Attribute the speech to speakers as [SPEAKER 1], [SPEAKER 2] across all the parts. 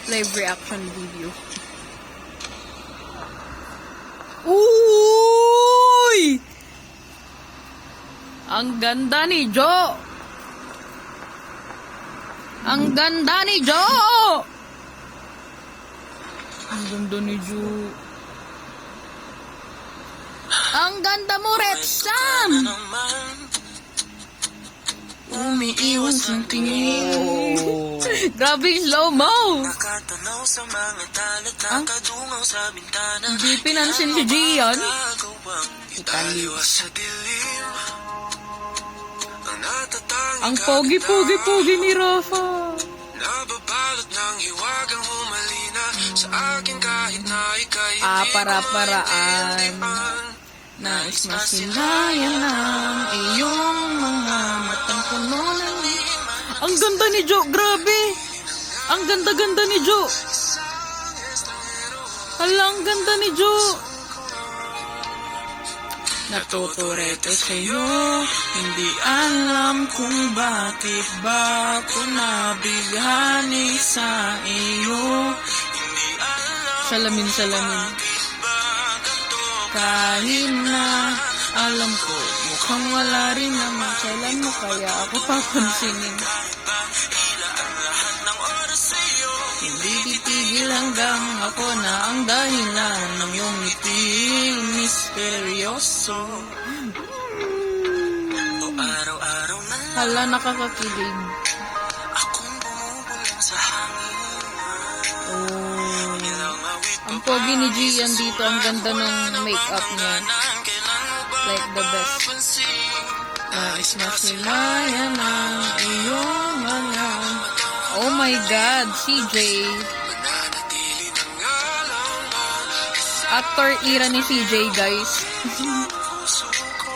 [SPEAKER 1] live reaction video. Uy! Ang ganda ni Jo! Ang ganda ni Jo! Ang ganda ni Jo. Ang ganda mo, Red Sam!
[SPEAKER 2] Umiiwas ang tingin.
[SPEAKER 1] Grabe yung slow-mo!
[SPEAKER 2] Nakatanaw sa mga talata, kadungaw sa bintana.
[SPEAKER 1] Hindi pinansin si Gian.
[SPEAKER 2] Italiwas sa dilim. Ang natatanging
[SPEAKER 1] Ang pogi-pogi-pogi ni Rafa.
[SPEAKER 2] nababalot ng hiwagang humalina sa akin kahit na ika'y
[SPEAKER 1] Para-paraan. Nais masilayan ng iyong mga matang puno ng... Ang ganda ni Jo, grabe! Ang ganda-ganda ni Jo! Hala, ang ganda ni Jo!
[SPEAKER 2] Natuturete sa'yo, hindi alam kung bakit ba ako nabighani sa iyo. Hindi alam
[SPEAKER 1] Salamin-salamin.
[SPEAKER 2] ba ganito
[SPEAKER 1] Kahit na alam ko, mukhang wala rin naman. Kailan mo kaya ako papansinin?
[SPEAKER 2] ba ilaan lahat ng oras sa'yo.
[SPEAKER 1] Hindi titigil hanggang ako na ang dahilan ng iyong ngiting misteryoso.
[SPEAKER 2] O araw-araw na lang
[SPEAKER 1] Hala, nakakakilig.
[SPEAKER 2] akong bumubulan sa hangin.
[SPEAKER 1] Oh.
[SPEAKER 2] Ilang awit
[SPEAKER 1] Ang pogi ni Gian dito, ang ganda ng makeup niya.
[SPEAKER 2] nang kailan mo ba
[SPEAKER 1] Like the best.
[SPEAKER 2] pansin?
[SPEAKER 1] Nais masilayan ang iyong mga... Oh my God, CJ.
[SPEAKER 2] Mananatili ng alam mo
[SPEAKER 1] Actor era ni CJ, guys.
[SPEAKER 2] puso ko.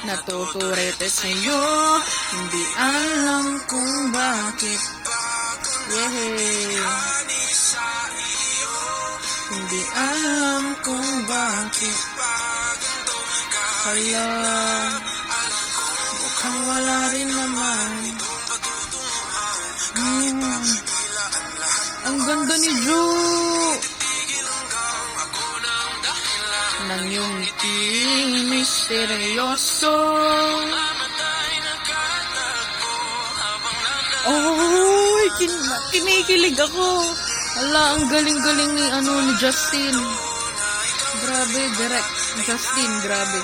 [SPEAKER 1] Natuturete sa'yo, hindi alam kung bakit. Yehey.
[SPEAKER 2] Ani sa iyo,
[SPEAKER 1] Hindi alam kung bakit.
[SPEAKER 2] ganito ka
[SPEAKER 1] Kaya
[SPEAKER 2] alam ko.
[SPEAKER 1] mukhang wala rin naman.
[SPEAKER 2] Itong patutunguhan,
[SPEAKER 1] Mm.
[SPEAKER 2] ilaan lahat
[SPEAKER 1] Ang ganda ni Jo.
[SPEAKER 2] tigil hanggang ako ng dahilan.
[SPEAKER 1] Nang yung ngiti misteryoso.
[SPEAKER 2] Mamatay nagkatagpo habang
[SPEAKER 1] Oh, kinikilig ako. Ala, ang galing-galing ni ni Justin. Grabe, direct. Justin, grabe.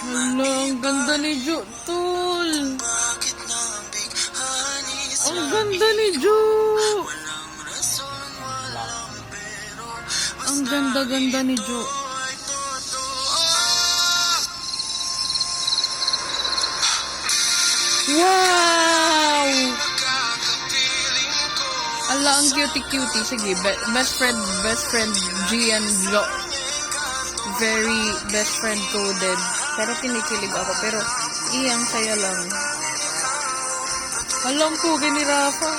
[SPEAKER 1] Hala, ang ganda ni Jo, tol.
[SPEAKER 2] bakit nabighani sa
[SPEAKER 1] Ang ganda ni Jo.
[SPEAKER 2] walang rason, walang pero.
[SPEAKER 1] Ang ganda-ganda ni Jo.
[SPEAKER 2] Ay totoo.
[SPEAKER 1] Wow!
[SPEAKER 2] Kakapiling ko
[SPEAKER 1] Ala, ang cutie-cutie. Sige, best friend Gian Jo. Very best friend coded. Pero kinikilig ako. Pero iyang saya lang. Alam po, ni Rafa.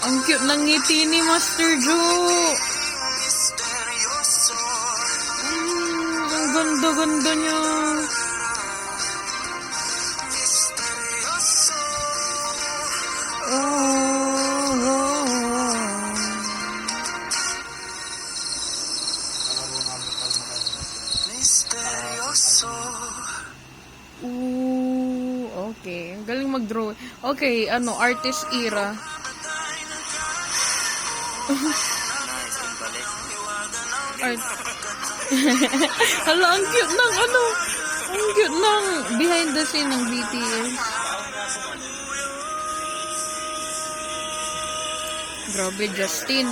[SPEAKER 1] Ang cute ng ngiti ni Master Jo.
[SPEAKER 2] misteryoso.
[SPEAKER 1] Ang ganda-ganda niya.
[SPEAKER 2] Misteryoso. Misteryoso.
[SPEAKER 1] Ooh, okay. Ang galing mag-draw. Okay, artist era. Art. Hala, ang cute ng ang cute ng behind the scene ng BTS. Grabe, Justin.